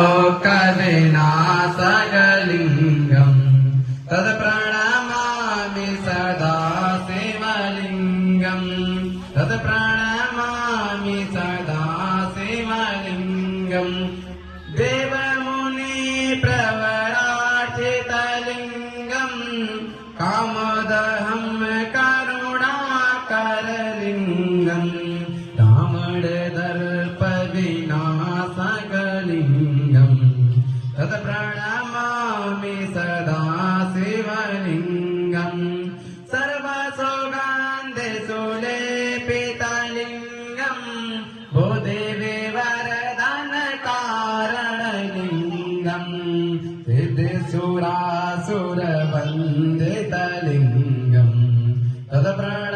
लोकविनाशकलिङ्गम् तत्प्रणमामि सदा शिवलिङ्गम् तत्प्रणमामि सदा शिवलिङ्गम् देवमुनि प्रवराचितलिङ्गम् कामदहं करुणाकरलिङ्गम् तामडदर्पविनाशकलिङ्गम् तत्प्रणमामि सदा शिवलिङ्गम् सर्वसुगन्धे सुलेपितलिङ्गम् भूदेवी वरदानकारणलिङ्गम् सिद्धिसुरासुरवन्दितलिङ्गम् तत्प्रणमामि